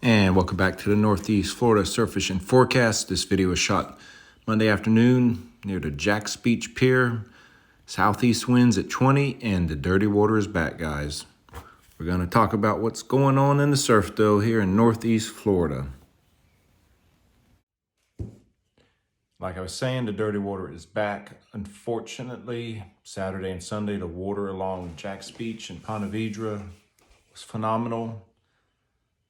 And welcome back to the Northeast Florida Surf Fishing Forecast. This video was shot Monday afternoon near the Jack's Beach Pier. Southeast winds at 20 and the dirty water is back, guys. We're going to talk about what's going on in the surf though here in Northeast Florida. Like I was saying, the dirty water is back. Unfortunately, Saturday and Sunday, the water along Jack's Beach and Ponte Vedra was phenomenal.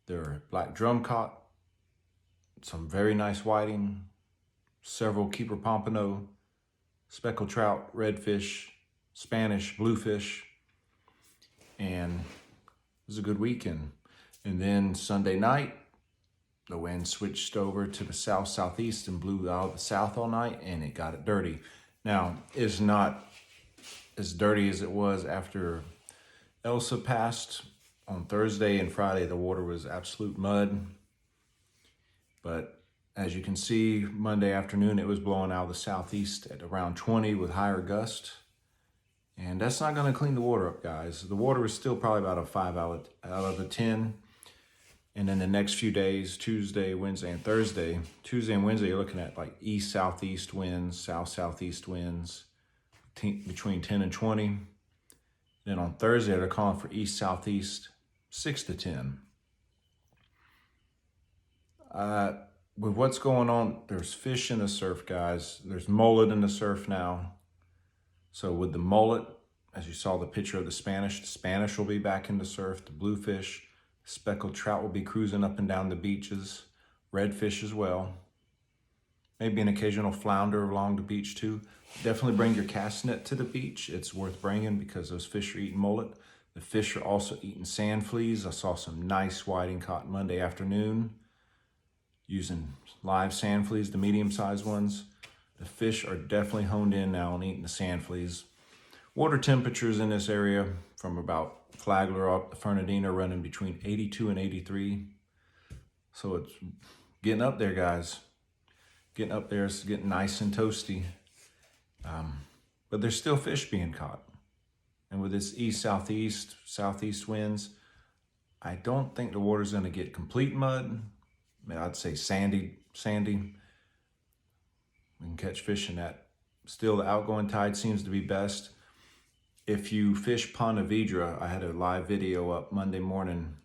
There are black drum caught, some very nice whiting, several keeper pompano, speckled trout, redfish, Spanish, bluefish, and it was a good weekend. And then Sunday night, the wind switched over to the south-southeast and blew out of the south all night, and it got it dirty. Now, it's not as dirty as it was after Elsa passed. On Thursday and Friday, the water was absolute mud. But as you can see, Monday afternoon, it was blowing out of the southeast at around 20 with higher gust. And that's not gonna clean the water up, guys. The water is still probably about a 5 out of a 10. And then the next few days, Tuesday, Wednesday, and Thursday, Tuesday and Wednesday, you're looking at like east-southeast winds, south-southeast winds, between 10 and 20. Then on Thursday, they're calling for east-southeast, 6 to 10. With what's going on, there's fish in the surf, guys. There's mullet in the surf now. So with the mullet, as you saw the picture of the Spanish will be back in the surf. The bluefish, speckled trout will be cruising up and down the beaches. Redfish as well. Maybe an occasional flounder along the beach too. Definitely bring your cast net to the beach. It's worth bringing because those fish are eating mullet. The fish are also eating sand fleas. I saw some nice whiting caught Monday afternoon using live sand fleas, the medium-sized ones. The fish are definitely honed in now on eating the sand fleas. Water temperatures in this area from about Flagler up to Fernandina running between 82 and 83. So it's getting up there, guys. Getting up there, it's getting nice and toasty. But there's still fish being caught. And with this east-southeast, southeast winds, I don't think the water's gonna get complete mud. I mean, I'd say sandy. We can catch fish in that. Still, the outgoing tide seems to be best. If you fish Ponte Vedra, I had a live video up Monday morning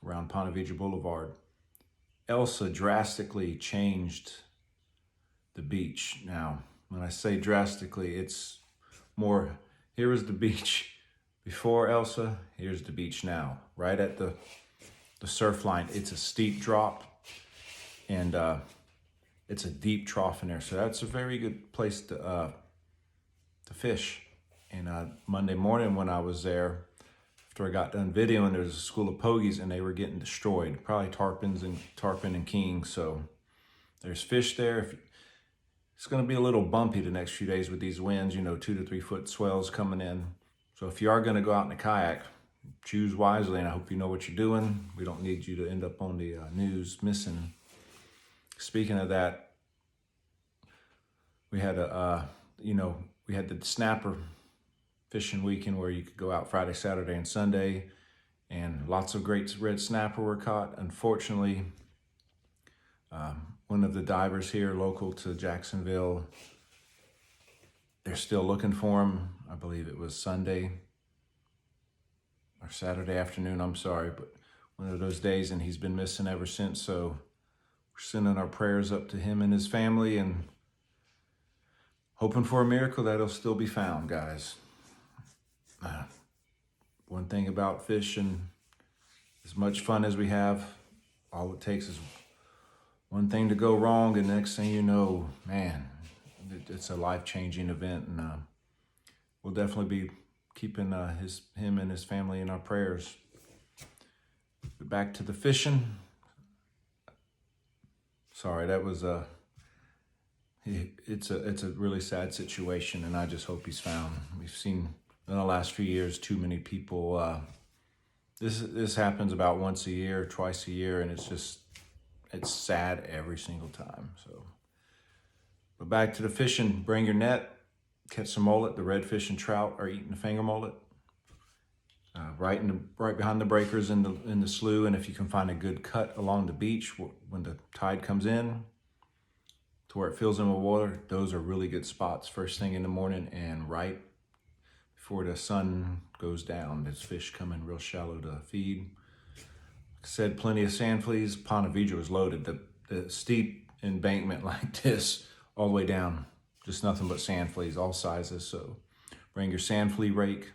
around Ponte Vedra Boulevard. Elsa drastically changed the beach. Now, when I say drastically, it's more, here is the beach before Elsa, here's the beach now. Right at the surf line, it's a steep drop and it's a deep trough in there. So that's a very good place to fish. And Monday morning when I was there, after I got done videoing, there was a school of pogies and they were getting destroyed. Probably tarpon and king. So there's fish there. It's going to be a little bumpy the next few days with these winds, 2 to 3 foot swells coming in. So if you are going to go out in a kayak, choose wisely, and I hope you know what you're doing. We don't need you to end up on the news missing. Speaking of that, we had we had the snapper fishing weekend where you could go out Friday, Saturday, and Sunday, and lots of great red snapper were caught. Unfortunately, one of the divers here local to Jacksonville, they're still looking for him. I believe it was Sunday or Saturday afternoon, I'm sorry, but one of those days, and he's been missing ever since. So we're sending our prayers up to him and his family and hoping for a miracle that he'll still be found, guys. One thing about fishing, as much fun as we have, all it takes is one thing to go wrong, and next thing you know, man, it's a life-changing event, and we'll definitely be keeping him and his family in our prayers. But back to the fishing. Sorry, that was it's a really sad situation, and I just hope he's found. We've seen in the last few years too many people. This happens about once a year, twice a year, and it's sad every single time. So, but back to the fishing. Bring your net, catch some mullet. The redfish and trout are eating the finger mullet. right behind the breakers in the slough. And if you can find a good cut along the beach when the tide comes in to where it fills in with water, those are really good spots first thing in the morning and right before the sun goes down. There's fish coming real shallow to feed. Like I said, plenty of sand fleas. Ponte Vedra is loaded. The steep embankment like this all the way down, just nothing but sand fleas, all sizes. So bring your sand flea rake.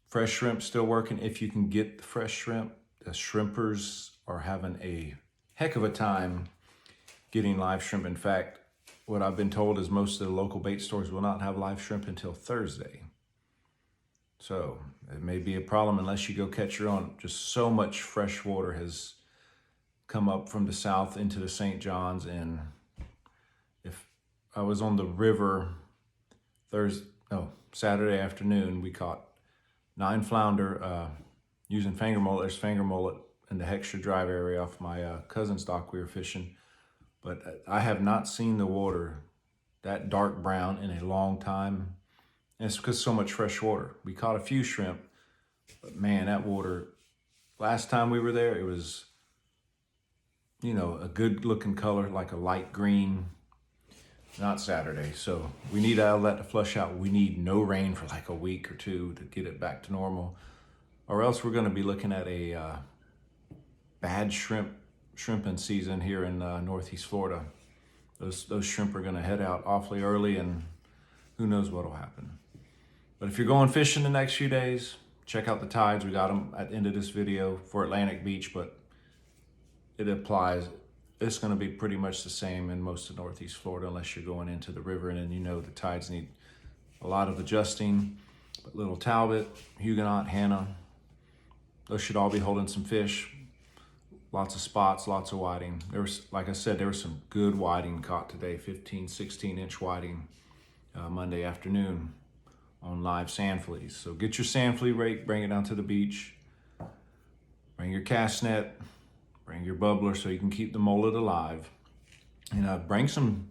Fresh shrimp still working if you can get the fresh shrimp. The shrimpers are having a heck of a time getting live shrimp. In fact, what I've been told is most of the local bait stores will not have live shrimp until Thursday. So it may be a problem unless you go catch your own. Just so much fresh water has come up from the south into the St. Johns. And if I was on the river Saturday afternoon, we caught 9 flounder using finger mullet. There's finger mullet in the Hextra Drive area off my cousin's dock we were fishing. But I have not seen the water that dark brown in a long time. And it's because so much fresh water. We caught a few shrimp, but man, that water, last time we were there, it was, a good looking color, like a light green. Not Saturday. So we need to let the flush out. We need no rain for like a week or two to get it back to normal. Or else we're going to be looking at a bad shrimping season here in Northeast Florida. Those shrimp are going to head out awfully early, and who knows what will happen. But if you're going fishing the next few days, check out the tides. We got them at the end of this video for Atlantic Beach, but it applies. It's going to be pretty much the same in most of Northeast Florida unless you're going into the river, and then the tides need a lot of adjusting. But Little Talbot, Huguenot, Hannah, those should all be holding some fish. Lots of spots, lots of whiting. Like I said, there was some good whiting caught today, 15, 16-inch whiting Monday afternoon on live sand fleas. So get your sand flea rake, bring it down to the beach. Bring your cast net, bring your bubbler so you can keep the mullet alive. And bring some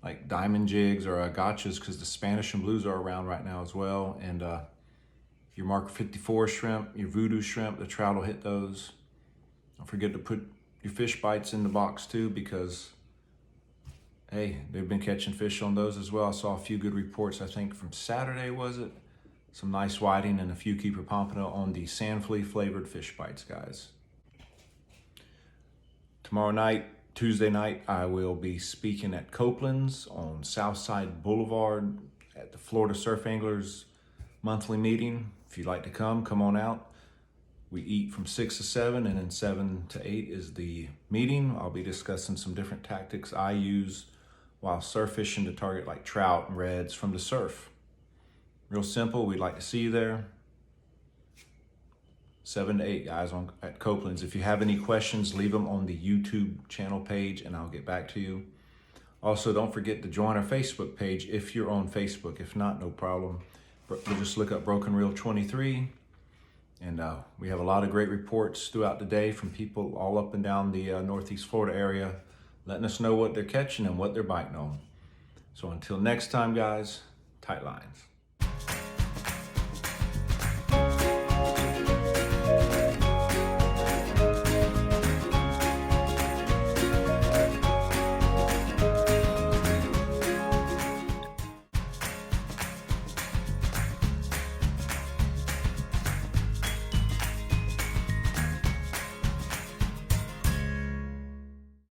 like diamond jigs or gotchas, because the Spanish and blues are around right now as well. And your Mark 54 shrimp, your voodoo shrimp, the trout will hit those. Don't forget to put your fish bites in the box too, because hey, they've been catching fish on those as well. I saw a few good reports, I think from Saturday, was it? Some nice whiting and a few keeper pompano on the sand flea flavored fish bites, guys. Tomorrow night, Tuesday night, I will be speaking at Copeland's on Southside Boulevard at the Florida Surf Anglers monthly meeting. If you'd like to come on out. We eat from 6 to 7, and then 7 to 8 is the meeting. I'll be discussing some different tactics I use while surf fishing to target like trout and reds from the surf. Real simple. We'd like to see you there. 7 to 8, guys, at Copeland's. If you have any questions, leave them on the YouTube channel page, and I'll get back to you. Also, don't forget to join our Facebook page if you're on Facebook. If not, no problem. Just look up Broken Reel 23. And we have a lot of great reports throughout the day from people all up and down the Northeast Florida area, letting us know what they're catching and what they're biting on. So until next time, guys, tight lines.